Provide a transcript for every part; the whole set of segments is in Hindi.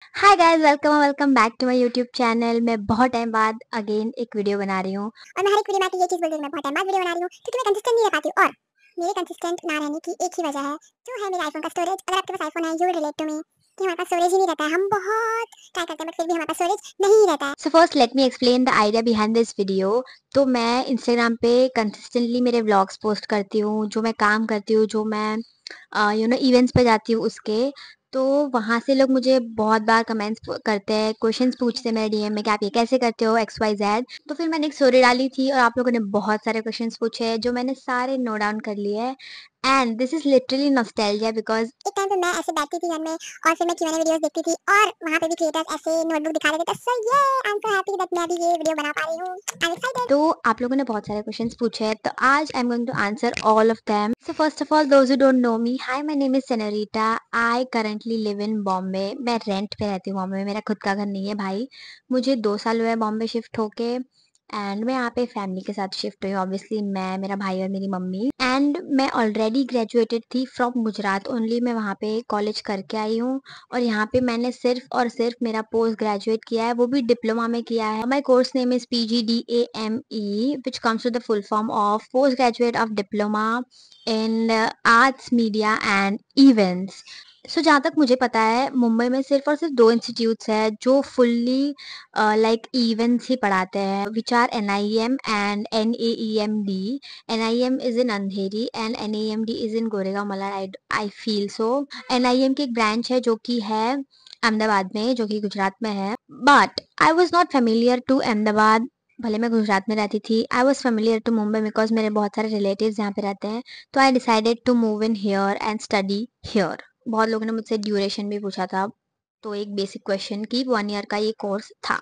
Hi guys, welcome back to my YouTube channel. मैं बहुत टाइम बाद अगेन एक वीडियो बना रही हूँ। और मैं हर एक वीडियो में आके ये चीज़ बोल रही हूँ, मैं बहुत टाइम बाद वीडियो बना रही हूँ क्योंकि मैं कंसिस्टेंट नहीं रह पाती हूँ। और मेरे कंसिस्टेंट ना रहने की एक ही वजह है, जो है मेरे आईफोन का स्टोरेज। अगर आपके पास आईफोन है, you will relate to me कि हमारे पास स्टोरेज ही नहीं रहता है। हम बहुत ट्राई करते हैं बट फिर भी हमारे पास स्टोरेज नहीं रहता है। So first let me explain the idea behind this video. तो मैं इंस्टाग्राम पे कंसिस्टेंटली मेरे व्लॉग्स पोस्ट करती हूँ, जो मैं काम करती हूँ, जो मैं इवेंट्स पे जाती हूँ उसके। तो वहाँ से लोग मुझे बहुत बार कमेंट्स करते हैं, क्वेश्चंस पूछते हैं मेरे डीएम में कि आप ये कैसे करते हो एक्स वाई जेड। तो फिर मैंने एक स्टोरी डाली थी और आप लोगों ने बहुत सारे क्वेश्चंस पूछे हैं, जो मैंने सारे नोट डाउन कर लिए हैं। And this is literally nostalgia because एक टाइम पे मैं ऐसे बैठती थी घर में और फिर मैं क्यूएनए वीडियोस देखती थी और वहाँ पे भी क्रिएटर्स ऐसे नोटबुक दिखा रहे थे। सो ये I am so happy that मैं भी ये वीडियो बना पा रही हूँ। I am excited. तो आप लोगों ने बहुत सारे क्वेश्चंस पूछे हैं, तो आज I am going to answer all of them. So first of all, those who don't know me, hi, my name is Senorita. I currently live in Bombay. मैं रेंट पे रहती हूँ बॉम्बे में, मेरा खुद का घर नहीं है भाई। मुझे 2 साल हुए बॉम्बे शिफ्ट होके। एंड मैं यहाँ पे फैमिली के साथ शिफ्ट हुई, ऑब्वियसली मैं, मेरा भाई और मेरी मम्मी। एंड मैं ऑलरेडी ग्रेजुएटेड थी फ्रॉम गुजरात ओनली। मैं वहाँ पे कॉलेज करके आई हूँ और यहाँ पे मैंने सिर्फ और सिर्फ मेरा पोस्ट ग्रेजुएट किया है, वो भी डिप्लोमा में किया है। My course name is PGDAME, which comes to the full form of post graduate of diploma in arts media and events. So जहाँ तक मुझे पता है, मुंबई में सिर्फ और सिर्फ 2 इंस्टीट्यूट्स है जो फुल्ली लाइक इवेंट्स ही पढ़ाते हैं, which are NIEM and NAEMD. NIEM is in Andheri and NAEMD is in Goregaon Malad, I feel so. NIEM की एक ब्रांच है जो कि है अहमदाबाद में, जो कि गुजरात में है। But I was not familiar to Ahmedabad. भले मैं गुजरात में रहती थी, I was familiar to Mumbai because मेरे बहुत सारे रिलेटिव्स यहाँ पे रहते हैं। तो I decided to move in here and study here. बहुत लोगों ने मुझसे ड्यूरेशन भी पूछा था, तो एक बेसिक क्वेश्चन की 1 ईयर का ये कोर्स था।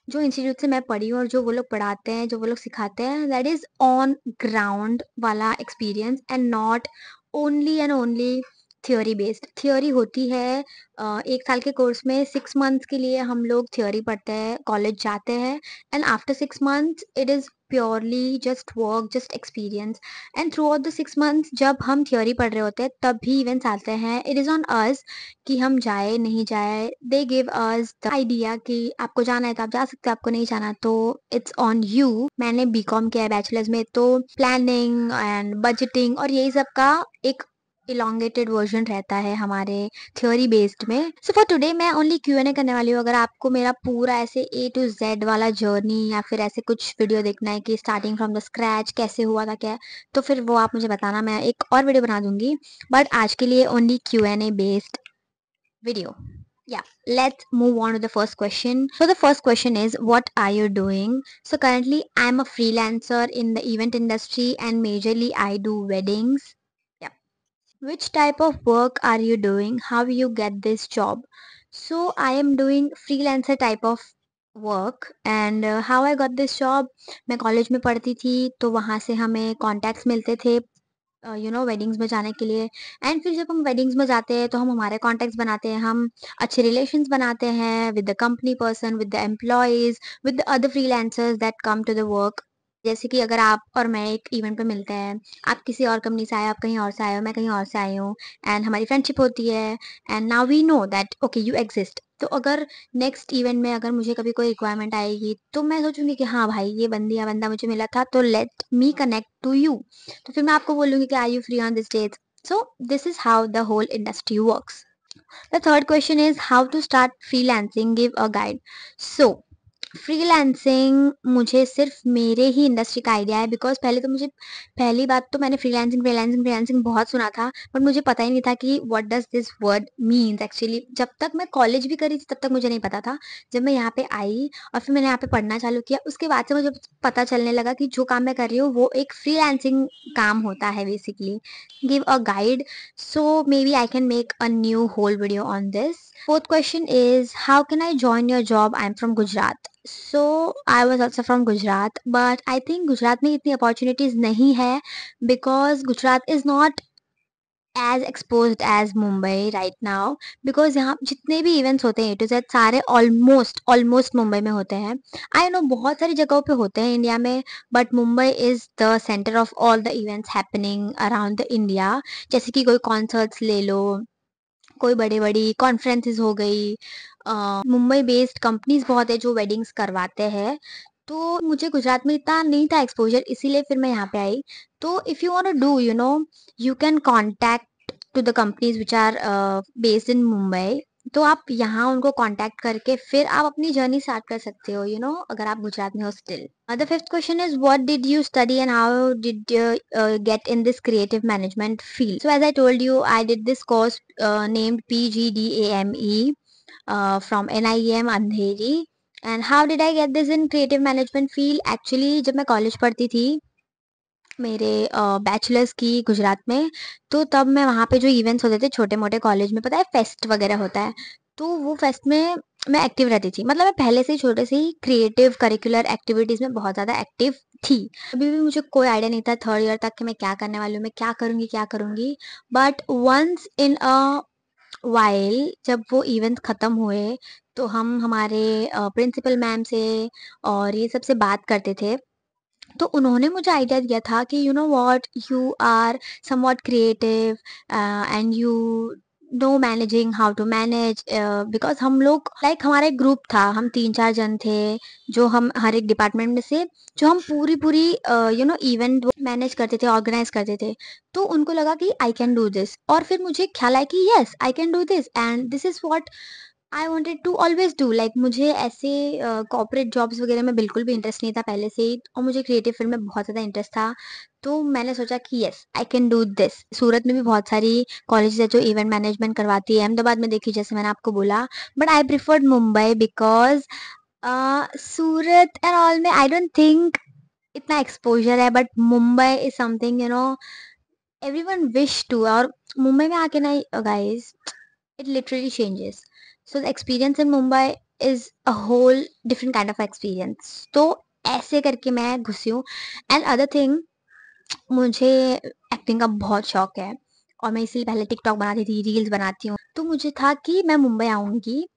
जो इंस्टीट्यूट से मैं पढ़ी हूँ और जो वो लोग पढ़ाते हैं, जो वो लोग सिखाते हैं, दैट इज ऑन ग्राउंड वाला experience and not only and only theory based. Theory होती है 1 साल के कोर्स में, 6 मंथ्स के लिए हम लोग थ्योरी पढ़ते हैं, कॉलेज जाते हैं। And after 6 months it is purely just work, just experience. And through out the 6 months जब हम थ्योरी पढ़ रहे होते हैं तब भी इवेंट्स आते हैं। इट इज ऑन अस कि हम जाए नहीं जाए। They give us the idea कि आपको जाना है तो आप जा सकते हो, आपको नहीं जाना तो इट्स ऑन यू। मैंने बीकॉम किया है बैचलर्स में, तो प्लानिंग एंड बजटिंग और यही सब का एक इलोंगेटेड वर्जन रहता है हमारे थ्योरी बेस्ड में। सो फॉर टुडे मैं ओनली Q&A करने वाली हूँ। अगर आपको मेरा पूरा ऐसे A to Z वाला जर्नी या फिर ऐसे कुछ वीडियो देखना है कि स्टार्टिंग फ्रॉम द स्क्रैच कैसे हुआ था क्या, तो फिर वो आप मुझे बताना, मैं एक और वीडियो बना दूंगी। बट आज के लिए only Q&A based video. Yeah, let's move on to the first question. So the first question is, what are you doing? So currently I'm a freelancer in the event industry and majorly I do weddings. Yeah. Which type of work are you doing? How you get this job? So I am doing freelancer type of work and how I got this job. मैं कॉलेज में पढ़ती थी तो वहाँ से हमें कॉन्टैक्ट्स मिलते थे वेडिंग्स में जाने के लिए। एंड फिर जब हम वेडिंग्स में जाते हैं तो हम हमारे कॉन्टेक्ट्स बनाते हैं, हम अच्छे रिलेशंस बनाते हैं with the company person, with the employees, with the other freelancers that come to the work. जैसे कि अगर आप और मैं एक इवेंट पे मिलते हैं, आप किसी और कंपनी से आए हो, आप कहीं और से आए हो, मैं कहीं और से आई हूँ, एंड हमारी फ्रेंडशिप होती है and now we know that okay you exist. तो अगर नेक्स्ट इवेंट में अगर मुझे कभी कोई रिक्वायरमेंट आएगी तो मैं सोचूंगी कि हाँ भाई, ये बंदी या बंदा मुझे मिला था, तो let me connect to you. तो फिर मैं आपको बोलूंगी कि are you free on this date. So this is how the whole industry works. The third question is how to start freelancing, give a guide. So freelancing मुझे सिर्फ मेरे ही इंडस्ट्री का आइडिया है, बिकॉज पहले तो मुझे, पहली बात तो मैंने फ्रीलांसिंग फ्रीलांसिंग फ्रीलांसिंग बहुत सुना था, बट मुझे पता ही नहीं था कि what does this word means actually. जब तक मैं कॉलेज भी करी थी तब तक मुझे नहीं पता था। जब मैं यहाँ पे आई और फिर मैंने यहाँ पे पढ़ना चालू किया, उसके बाद से मुझे पता चलने लगा कि जो काम मैं कर रही हूँ वो एक फ्रीलांसिंग काम होता है basically. Give a guide, so maybe I can make a new whole video on this. Fourth question is, how can I join your job? I'm from Gujarat. So I was also from Gujarat, but I think Gujarat में इतनी opportunities नहीं है because Gujarat is not as exposed as Mumbai right now. Because यहाँ जितने भी events होते हैं A to Z सारे almost मुंबई में होते हैं। I know बहुत सारी जगहों पे होते हैं इंडिया में, but Mumbai is the center of all the events happening around the India. जैसे कि कोई concerts ले लो, कोई बड़ी कॉन्फ्रेंसेस हो गई, मुंबई बेस्ड कंपनीज बहुत है जो वेडिंग्स करवाते हैं। तो मुझे गुजरात में इतना नहीं था एक्सपोजर, इसीलिए फिर मैं यहाँ पे आई। तो if you want to do you can contact to the companies which are based in Mumbai. तो आप यहाँ उनको कांटेक्ट करके फिर आप अपनी जर्नी स्टार्ट कर सकते हो, अगर आप गुजरात में हो still. The fifth question is, what did you study and how did you get in this creative management field? So as I told you, I did this course named PGDAME from NIEM Andheri. And how did I get this in creative management field? Actually, जब मैं कॉलेज पढ़ती थी मेरे बैचलर्स की गुजरात में, तो तब मैं वहाँ पे जो इवेंट्स होते थे छोटे मोटे कॉलेज में, पता है फेस्ट वगैरह होता है, तो वो फेस्ट में मैं एक्टिव रहती थी। मतलब मैं पहले से ही छोटे से ही क्रिएटिव करिकुलर एक्टिविटीज में बहुत ज़्यादा एक्टिव थी। अभी भी मुझे कोई आइडिया नहीं था थर्ड ईयर तक कि मैं क्या करने वाली हूँ, मैं क्या करूँगी। But once in a while जब वो इवेंट ख़त्म हुए, तो हम हमारे प्रिंसिपल मैम से और ये सबसे बात करते थे। तो उन्होंने मुझे आइडिया दिया था कि you know what, you are somewhat creative and you know managing how to manage, because हम लोग लाइक हमारा एक ग्रुप था, हम 3-4 जन थे जो हम हर एक डिपार्टमेंट में से, जो हम पूरी पूरी इवेंट मैनेज करते थे, ऑर्गेनाइज करते थे। तो उनको लगा कि आई कैन डू दिस, और फिर मुझे ख्याल आया कि yes I can do this and this is what I wanted to always do. Like मुझे ऐसे कॉर्पोरेट जॉब्स वगैरह में बिल्कुल भी इंटरेस्ट नहीं था पहले से ही, और मुझे क्रिएटिव फील्ड में बहुत ज़्यादा इंटरेस्ट था। तो मैंने सोचा कि yes I can do this. Surat में भी बहुत सारी कॉलेज है जो इवेंट मैनेजमेंट करवाती है, अहमदाबाद में देखी जैसे मैंने आपको बोला, but I preferred Mumbai because Surat and all में आई डोंट थिंक इतना एक्सपोजर है, but Mumbai is something everyone wish to. और मुंबई में आके ना guys, it literally changes. So the experience in Mumbai is a whole different kind of experience. तो ऐसे करके मैं घुसी हूँ। एंड अदर थिंग, मुझे एक्टिंग का बहुत शौक है, और मैं इसीलिए पहले टिकटॉक बनाती थी, रील्स बनाती हूँ। तो मुझे था कि मैं मुंबई आऊँगी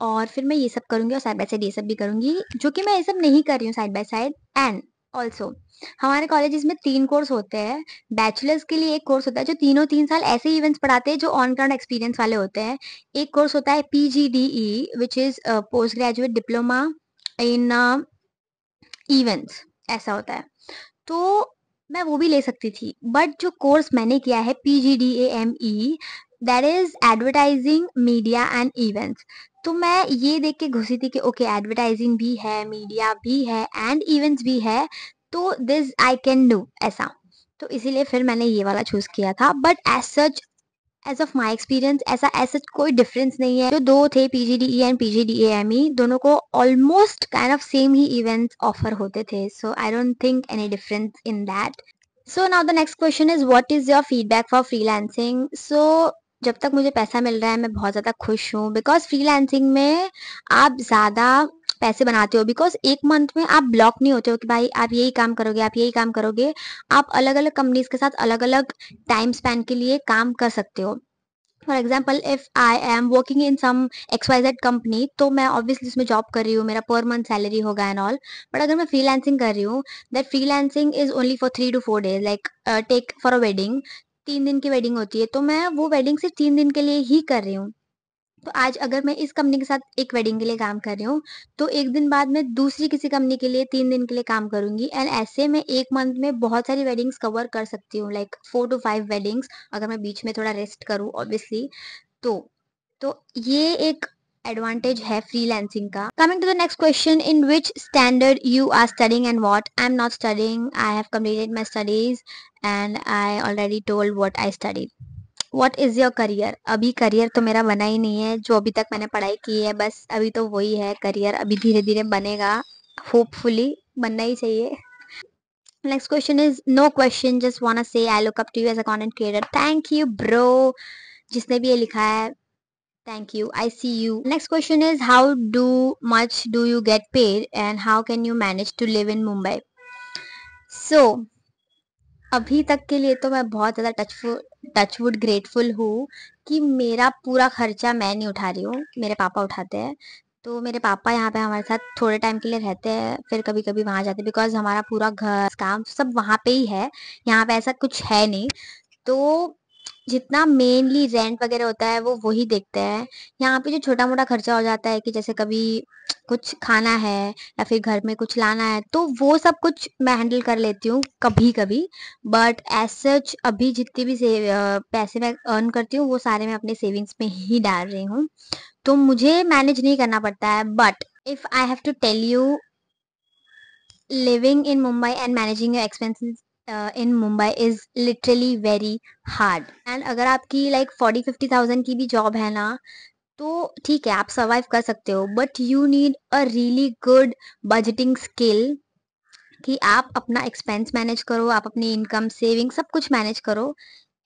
और फिर मैं ये सब करूँगी और साइड बाय साइड ये सब भी करूँगी, जो कि मैं ये सब नहीं कर रही हूँ side by side. And also हमारे कॉलेजेस में 3 कोर्स होते हैं। बैचलर्स के लिए एक कोर्स होता है जो तीनों 3 साल ऐसे इवेंट्स पढ़ाते हैं जो ऑन ग्राउंड एक्सपीरियंस वाले होते हैं। एक कोर्स होता है PGDE which is post graduate diploma in events, ऐसा होता है। तो मैं वो भी ले सकती थी, बट जो कोर्स मैंने किया है PGDAME, that is advertising media and events. तो मैं ये देख के घुसी थी कि ओके एडवर्टाइजिंग भी है, मीडिया भी है एंड इवेंट्स भी है, तो दिस आई कैन डू ऐसा। तो इसीलिए फिर मैंने ये वाला चूज किया था। But as such, as of my experience, ऐसा ऐसा कोई डिफरेंस नहीं है। जो दो थे PGDE एंड PGDAME, दोनों को ऑलमोस्ट काइंड ऑफ सेम ही इवेंट्स ऑफर होते थे। So I don't think any difference in that. So now the next question is, what is your feedback for freelancing? So जब तक मुझे पैसा मिल रहा है मैं बहुत ज़्यादा खुश हूँ, बिकॉज फ्रीलांसिंग में आप ज़्यादा पैसे बनाते हो, बिकॉज एक मंथ में आप ब्लॉक नहीं होते हो कि भाई आप यही काम करोगे, आप यही काम करोगे। आप अलग अलग कंपनीज के साथ अलग अलग टाइम स्पैन के लिए काम कर सकते हो। For example, if I am working in some XYZ company, तो मैं ऑब्वियसली उसमें जॉब कर रही हूँ, मेरा पर मंथ सैलरी होगा एंड ऑल। बट अगर मैं फ्रीलांसिंग कर रही हूँ, that freelancing is only for 3 to 4 days, like take for a wedding, 3 दिन की वेडिंग होती है, तो मैं वो वेडिंग सिर्फ 3 दिन के लिए ही कर रही हूँ। तो आज अगर मैं इस कंपनी के साथ एक वेडिंग के लिए काम कर रही हूँ, तो एक दिन बाद मैं दूसरी किसी कंपनी के लिए 3 दिन के लिए काम करूंगी, एंड ऐसे में एक मंथ में बहुत सारी वेडिंग्स कवर कर सकती हूँ, लाइक 4 to 5 वेडिंग्स, अगर मैं बीच में थोड़ा रेस्ट करूँ ऑब्वियसली। तो तो ये एक एडवांटेज है फ्रीलांसिंग का। Coming to the next question, in which standard you are studying and what? I am not studying, I have completed my studies and I already told what I studied. What is your career? अभी करियर तो मेरा बना ही नहीं है, जो अभी तक मैंने पढ़ाई की है बस अभी तो वही है करियर, अभी धीरे धीरे बनेगा, होपफुली बनना ही चाहिए। Next question is, no question, just wanna say I look up to you as a content creator. Thank you bro, जिसने भी ये लिखा है, thank you, I see you. Next question is, how do much do you get paid and how can you manage to live in Mumbai? So अभी तक के लिए तो मैं बहुत ज़्यादा टचवुड ग्रेटफुल हूँ कि मेरा पूरा खर्चा मैं नहीं उठा रही हूँ, मेरे पापा उठाते हैं। तो मेरे पापा यहाँ पे हमारे साथ थोड़े टाइम के लिए रहते हैं, फिर कभी कभी वहाँ जाते हैं, बिकॉज हमारा पूरा घर काम सब वहाँ पे ही है, यहाँ पे ऐसा कुछ है नहीं। तो जितना मेनली रेंट वगैरह होता है वो वही देखते हैं। यहाँ पे जो छोटा मोटा खर्चा हो जाता है कि जैसे कभी कुछ खाना है या फिर घर में कुछ लाना है, तो वो सब कुछ मैं हैंडल कर लेती हूँ कभी कभी। बट एज सच अभी जितने भी पैसे मैं अर्न करती हूँ वो सारे मैं अपने सेविंग्स में ही डाल रही हूँ, तो मुझे मैनेज नहीं करना पड़ता है। But if I have to tell you, living in Mumbai and managing your expenses in Mumbai is literally very hard. And अगर आपकी like 40-50,000 की भी जॉब है ना, तो ठीक है आप सर्वाइव कर सकते हो, but you need a really good budgeting skill कि आप अपना एक्सपेंस मैनेज करो, आप अपनी इनकम सेविंग सब कुछ मैनेज करो।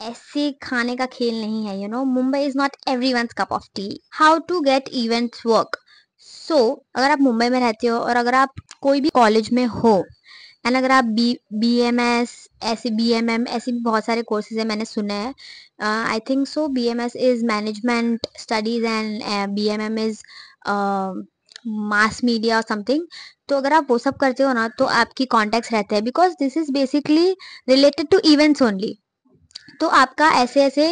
ऐसे खाने का खेल नहीं है, Mumbai is not everyone cup of tea. How to get events work. So अगर आप मुंबई में रहते हो और अगर आप कोई भी कॉलेज में हो, एंड अगर आप बी एम एस ऐसे बी एम एम ऐसे भी बहुत सारे कोर्सेज है मैंने सुने हैं। I think so B M S is management studies and B M M is mass media और समथिंग। तो अगर आप वो सब करते हो ना तो आपकी कॉन्टेक्ट्स रहते हैं, because this is basically related to events only. तो आपका ऐसे ऐसे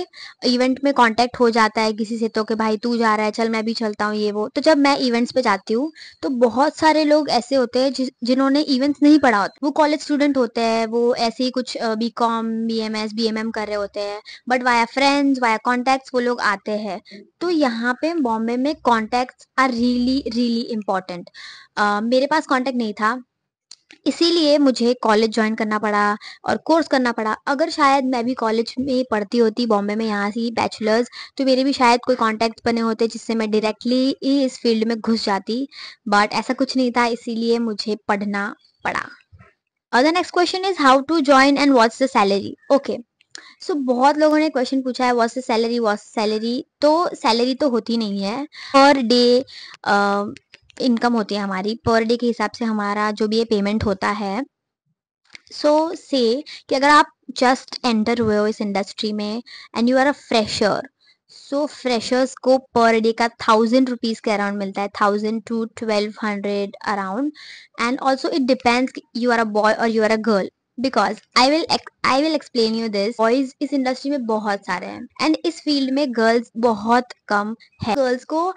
इवेंट में कांटेक्ट हो जाता है किसी से, तो कि भाई तू जा रहा है चल मैं भी चलता हूँ ये वो। तो जब मैं इवेंट्स पे जाती हूँ तो बहुत सारे लोग ऐसे होते हैं जिन्होंने इवेंट्स नहीं पढ़ा होता, वो कॉलेज स्टूडेंट होते हैं, वो ऐसे ही कुछ B com B M S B M M कर रहे होते हैं, but via friends via contacts वो लोग आते हैं। तो यहाँ पे बॉम्बे में contacts are really really important. मेरे पास कॉन्टेक्ट नहीं था, इसीलिए मुझे कॉलेज ज्वाइन करना पड़ा और कोर्स करना पड़ा। अगर शायद मैं भी कॉलेज में पढ़ती होती बॉम्बे में यहाँ से बैचलर्स, तो मेरे भी शायद कोई कॉन्टैक्ट बने होते जिससे मैं डायरेक्टली ही इस फील्ड में घुस जाती, बट ऐसा कुछ नहीं था, इसीलिए मुझे पढ़ना पड़ा। और the next question is how to join and what's the salary. Okay, so बहुत लोगों ने क्वेश्चन पूछा है what's the salary what's salary. तो सैलरी तो होती नहीं है, पर डे इनकम होती है हमारी, पर डे के हिसाब से हमारा जो भी ये पेमेंट होता है। सो से कि अगर आप जस्ट एंटर हुए हो इस इंडस्ट्री में and you are a fresher, so freshers को पर डे का 1,000 रुपीज के अराउंड मिलता है, 1,000 to 1,200 around. And also it depends you are a boy और you are a girl, because I will explain you this. Boys इस इंडस्ट्री में बहुत सारे हैं एंड इस फील्ड में गर्ल्स बहुत कम है। गर्ल्स को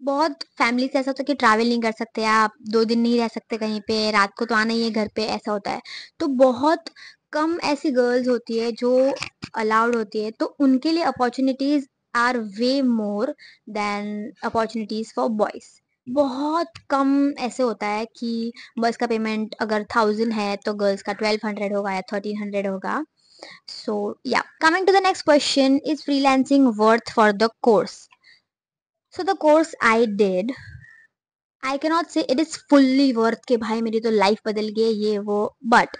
बहुत फैमिली से ऐसा होता है कि ट्रैवल नहीं कर सकते, आप 2 दिन नहीं रह सकते कहीं पे, रात को तो आना ही है घर पे, ऐसा होता है। तो बहुत कम ऐसी गर्ल्स होती है जो अलाउड होती है, तो उनके लिए opportunities are way more than opportunities for boys. बहुत कम ऐसे होता है कि बॉयज का पेमेंट अगर 1,000 है तो गर्ल्स का 1,200 होगा या 1,300 होगा। So ya, coming to the next question, is freelancing worth for the course. So the course I did, I cannot say it is fully worth के भाई मेरी तो लाइफ बदल गई ये वो, बट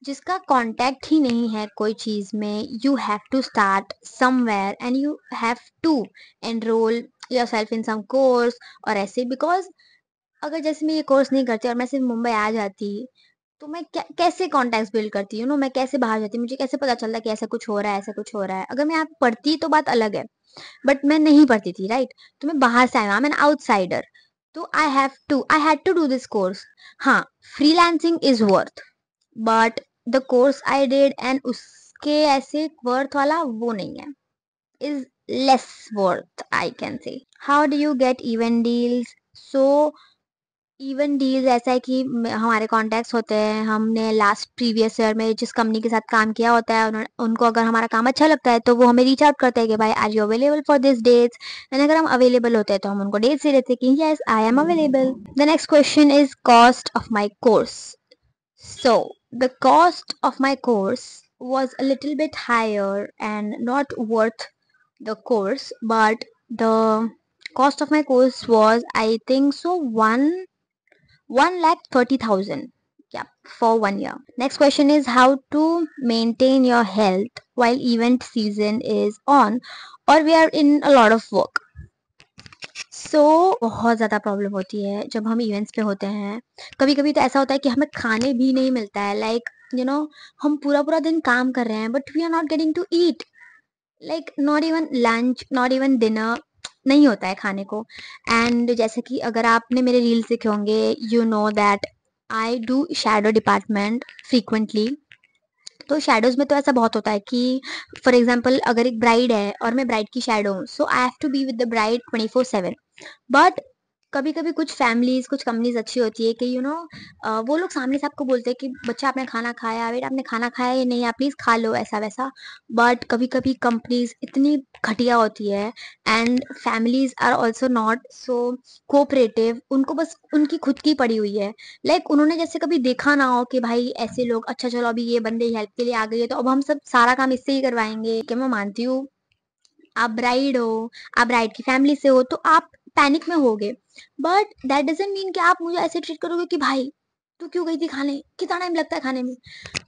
जिसका कांटेक्ट ही नहीं है कोई चीज में, you have to start somewhere and you have to enroll yourself in some course और ऐसे। बिकॉज अगर जैसे मैं ये कोर्स नहीं करती और मैं सिर्फ मुंबई आ जाती, तो मैं कैसे कॉन्टेक्ट बिल्ड करती मैं कैसे बाहर जाती, मुझे कैसे पता चलता कि ऐसा कुछ हो रहा है ऐसा कुछ हो रहा है। अगर मैं यहाँ पढ़ती तो बात अलग है, बट मैं नहीं पढ़ती थी, राइट। तो मैं बाहर से आया, आई एम एन आउटसाइडर, तो I had to do this course. हाँ, freelancing is worth, but the course I did and उसके ऐसे वर्थ वाला वो नहीं है, is less worth I can say. How do you get event deals. So even deals ऐसा है कि हमारे कॉन्टैक्ट्स होते हैं, हमने लास्ट प्रीवियस ईयर में जिस कंपनी के साथ काम किया होता है उनको अगर हमारा काम अच्छा लगता है तो वो हमें रीच आउट करते हैं कि भाई are you available for this dates. And अगर हम अवेलेबल होते हैं तो हम उनको डेट्स दे देते हैं कि yes I am available. The next question is cost of my course. So the cost of my course was a little bit higher and not worth the course, but the cost of my course was, I think so, 1,30,000, yeah, for 1 year. Next question is how to maintain your health while event season is on or we are in a lot of work. So बहुत ज़्यादा प्रॉब्लम होती है जब हम इवेंट्स पे होते हैं। कभी कभी तो ऐसा होता है कि हमें खाने भी नहीं मिलता है, लाइक हम पूरा पूरा दिन काम कर रहे हैं but we are not getting to eat, like not even lunch not even dinner, नहीं होता है खाने को। एंड जैसे कि अगर आपने मेरे रील्स देखे होंगे, you know that I do shadow department frequently. तो शैडोज में तो ऐसा बहुत होता है कि फॉर एग्जाम्पल अगर एक ब्राइड है और मैं ब्राइड की शैडो हूँ, so I have to be with the bride 24/7। But कभी कभी कुछ फैमिलीज कुछ कंपनीज अच्छी होती है कि वो लोग सामने से आपको बोलते हैं कि बच्चा आपने खाना खाया, बेटा आपने खाना खाया या नहीं, आप प्लीज खा लो, ऐसा वैसा। बट कभी कभी कंपनीज इतनी घटिया होती है and families are also not so cooperative, उनको बस उनकी खुद की पड़ी हुई है। उन्होंने जैसे कभी देखा ना हो कि भाई ऐसे लोग, अच्छा चलो अभी ये बंदे हेल्प के लिए आ गई है तो अब हम सब सारा काम इससे ही करवाएंगे। कि मैं मानती हूँ आप ब्राइड हो, आप ब्राइड की फैमिली से हो, तो आप पैनिक में होगे। बट दैट डजंट मीन कि आप मुझे ऐसे ट्रीट करोगे कि भाई तू क्यों गई थी खाने, कितना टाइम लगता है खाने में।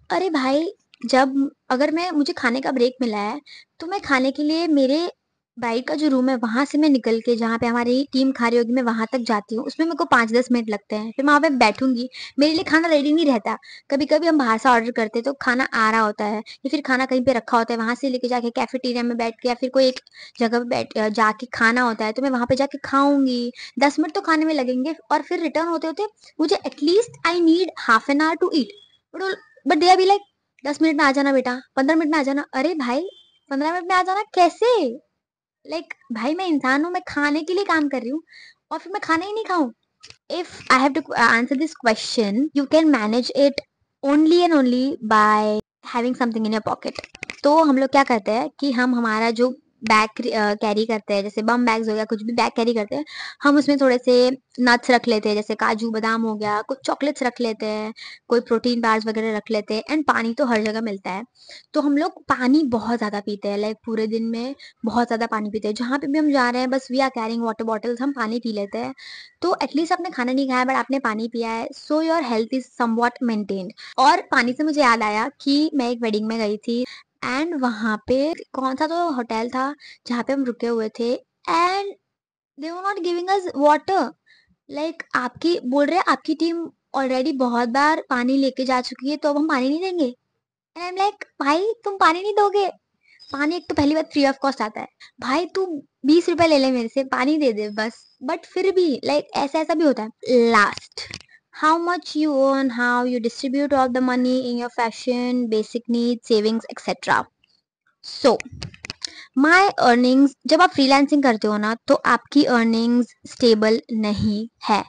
अरे भाई, जब अगर मैं मुझे खाने का ब्रेक मिला है तो मैं खाने के लिए मेरे बाइक का जो रूम है वहां से मैं निकल के जहाँ पे हमारी टीम खा रही होगी मैं वहां तक जाती हूँ, उसमें मेरे को 5-10 मिनट लगते हैं, फिर मैं वहां पे बैठूंगी, मेरे लिए खाना रेडी नहीं रहता। कभी कभी हम बाहर से ऑर्डर करते हैं तो खाना आ रहा होता है या फिर खाना कहीं पे रखा होता है, वहां से लेके जाके कैफेटेरिया में बैठ के या फिर कोई एक जगह पे बैठ जाके खाना होता है तो मैं वहां पे जाके खाऊंगी। 10 मिनट तो खाने में लगेंगे और फिर रिटर्न होते होते मुझे atleast I need half an hour to eat. But they are be like 10 minute में आ जाना बेटा, 15 मिनट में आ जाना। अरे भाई, 15 मिनट में आ जाना कैसे? भाई मैं इंसान हूँ, मैं खाने के लिए काम कर रही हूँ और फिर मैं खाना ही नहीं खाऊं। If I have to answer this question, you can manage it only and only by having something in your pocket. तो हम लोग क्या करते हैं कि हम हमारा जो बैग कैरी करते हैं, जैसे बम बैग्स हो गया, कुछ भी बैग कैरी करते हैं, हम उसमें थोड़े से नट्स रख लेते हैं, जैसे काजू बादाम हो गया, कुछ चॉकलेट्स रख लेते हैं, कोई प्रोटीन बार्स वगैरह रख लेते हैं, एंड पानी तो हर जगह मिलता है। तो हम लोग पानी बहुत ज्यादा पीते हैं, पूरे दिन में बहुत ज्यादा पानी पीते हैं। जहां पे भी हम जा रहे हैं बस we are carrying water bottles, हम पानी पी लेते हैं। तो एटलीस्ट आपने खाना नहीं खाया बट आपने पानी पिया है, so your health is somewhat maintained. और पानी से मुझे याद आया कि मैं एक वेडिंग में गई थी एंड वहां पे कौन सा तो होटल था जहाँ पे हम रुके हुए थे, and they were not giving us water. आपकी बोल रहे हैं आपकी टीम ऑलरेडी बहुत बार पानी लेके जा चुकी है तो अब हम पानी नहीं देंगे। एंड आई एम लाइक भाई तुम पानी नहीं दोगे? पानी एक तो पहली बात फ्री ऑफ कॉस्ट आता है, भाई तू 20 रुपए ले ले मेरे से, पानी दे दे बस। बट फिर भी ऐसा ऐसा भी होता है। Last, how much you earn, how you distribute all the money in your fashion, basic needs, savings, etc. So my earnings, जब आप फ्रीलांसिंग करते हो ना तो आपकी अर्निंग्स स्टेबल नहीं है।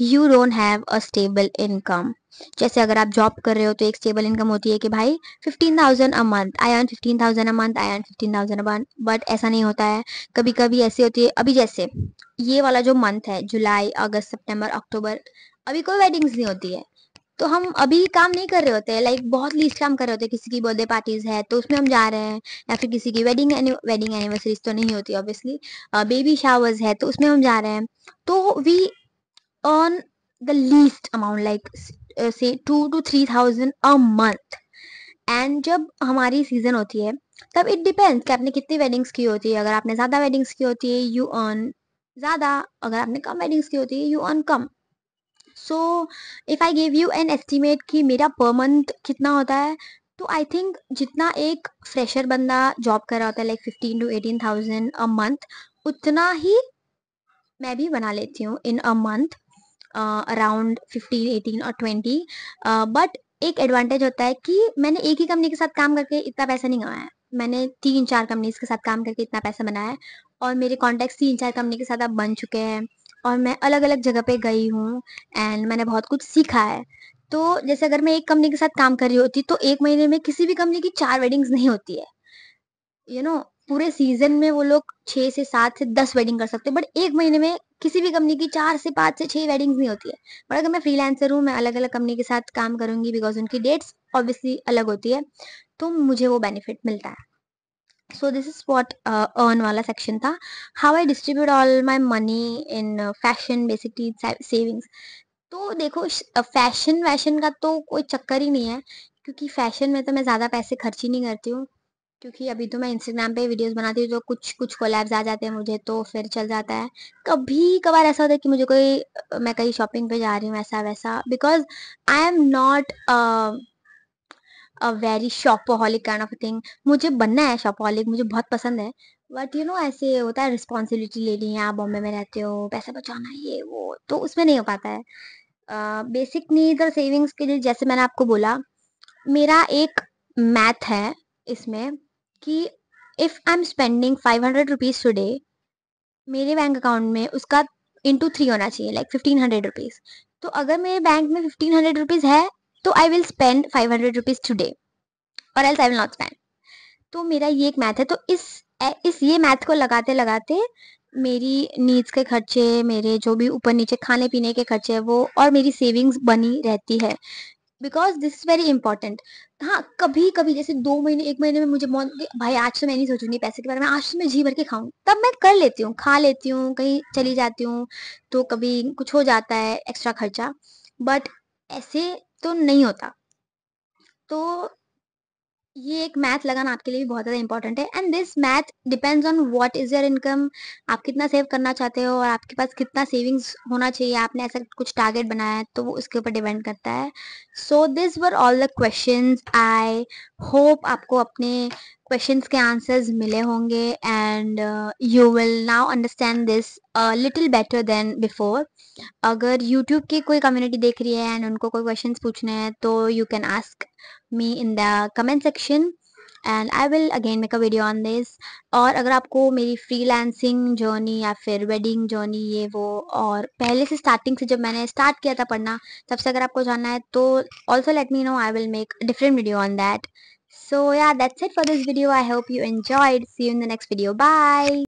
You don't have a stable income. जैसे अगर आप जॉब कर रहे हो तो एक स्टेबल इनकम होती है कि भाई 15,000 a month, I earn 15,000 a month, I earn 15,000 a month. But ऐसा नहीं होता है। कभी कभी ऐसी होती है, अभी जैसे ये वाला जो मंथ है, जुलाई अगस्त सितंबर अक्टूबर, अभी कोई वेडिंग्स नहीं होती है तो हम अभी काम नहीं कर रहे होते हैं, बहुत लीस्ट काम कर रहे होते हैं। किसी की बर्थडे पार्टीज है तो उसमें हम जा रहे हैं, या फिर किसी की वेडिंग एनिवर्सरीज तो नहीं होती ऑब्वियसली, बेबी शावर्स है तो उसमें हम जा रहे हैं। तो we earn the least amount, से 2 to 3,000 अ मंथ। एंड जब हमारी सीजन होती है तब इट डिपेंड्स कि आपने कितनी वेडिंग्स की होती है। अगर आपने ज्यादा वेडिंग्स की होती है यू अर्न ज्यादा, अगर आपने कम वेडिंग्स की होती है you earn come. So if I give you an estimate कि मेरा पर मंथ कितना होता है, तो आई थिंक जितना एक फ्रेशर बंदा जॉब कर रहा होता है 15 to 18,000 अ मंथ, उतना ही मैं भी बना लेती हूँ इन अ मंथ, अराउंड 15, 18 और 20। बट एक एडवांटेज होता है कि मैंने एक ही कंपनी के साथ काम करके इतना पैसा नहीं कमाया है, मैंने 3-4 कंपनीज के साथ काम करके इतना पैसा बनाया है। और मेरे कॉन्टेक्ट 3-4 कंपनी के साथ अब बन चुके हैं और मैं अलग अलग जगह पे गई हूँ एंड मैंने बहुत कुछ सीखा है। तो जैसे अगर मैं एक कंपनी के साथ काम कर रही होती तो एक महीने में किसी भी कंपनी की 4 वेडिंग्स नहीं होती है। यू नो पूरे सीजन में वो लोग 6 से 7 से 10 वेडिंग कर सकते हैं, बट एक महीने में किसी भी कंपनी की 4 से 5 से 6 वेडिंग्स नहीं होती है। बट अगर मैं फ्रीलांसर हूँ, मैं अलग अलग कंपनी के साथ काम करूंगी बिकॉज उनकी डेट्स ऑब्वियसली अलग होती है, तो मुझे वो बेनिफिट मिलता है। सो दिस इज वॉट अर्न वाला सेक्शन था। How I distribute all my money in fashion, basically savings. तो देखो फैशन वैशन का तो कोई चक्कर ही नहीं है, क्योंकि फैशन में तो मैं ज़्यादा पैसे खर्च ही नहीं करती हूँ। क्योंकि अभी तो मैं इंस्टाग्राम पे वीडियोस बनाती हूँ तो कुछ कुछ कोलैब्स आ जाते हैं मुझे तो फिर चल जाता है। कभी कभार ऐसा होता है कि मुझे मैं कहीं शॉपिंग पे जा रही हूँ ऐसा वैसा, because I am not a very shopaholic kind of thing. मुझे बनना है शॉपaholic, मुझे बहुत पसंद है। बट ऐसे होता है, रिस्पॉन्सिबिलिटी लेनी है, आप बॉम्बे में रहते हो, पैसा बचाना है, ये वो, तो उसमें नहीं हो पाता है। बेसिक नीड्स और सेविंग्स के लिए जैसे मैंने आपको बोला, मेरा एक मैथ है इसमें कि if I am spending 500 rupees today, मेरे बैंक अकाउंट में उसका इंटू 3 होना चाहिए, लाइक 1500 रुपीज। तो अगर मेरे बैंक में 1500 रुपीज है तो I will spend 500 rupees today, और else I will not spend. तो मेरा ये एक मैथ है। तो इस ये मैथ को लगाते लगाते मेरी नीड्स के खर्चे, मेरे जो भी ऊपर नीचे खाने पीने के खर्चे है वो, और मेरी सेविंग्स बनी रहती है, because this is very important. हाँ, कभी कभी जैसे 2 महीने 1 महीने में मुझे भाई आज तो मैं नहीं सोचूंगी पैसे के बारे में, आज तो मैं जी भर के खाऊं, तब मैं कर लेती हूँ, खा लेती हूँ, कहीं चली जाती हूँ, तो कभी कुछ हो जाता है एक्स्ट्रा खर्चा, बट ऐसे तो नहीं होता। तो ये एक मैथ लगाना आपके लिए भी बहुत ज़्यादा इंपॉर्टेंट है, and this math depends on what is your income. आप कितना सेव करना चाहते हो और आपके पास कितना सेविंग्स होना चाहिए, आपने ऐसा कुछ टारगेट बनाया है तो वो उसके ऊपर डिपेंड करता है। So this were all the questions. I hope आपको अपने क्वेश्चंस के आंसर्स मिले होंगे, and you will now understand this little better than before. अगर यूट्यूब की कोई कम्युनिटी देख रही है एंड उनको कोई क्वेश्चंस पूछने हैं तो you can ask me in the comment section and I will again make a video on this। और अगर आपको मेरी फ्रीलांसिंग जर्नी या फिर वेडिंग जर्नी ये वो, और पहले से स्टार्टिंग से जब मैंने स्टार्ट किया था पढ़ना तब से अगर आपको जानना है तो also let me know, I will make a different video on that। So yeah, that's it for this video, I hope you enjoyed, see you in the next video, bye।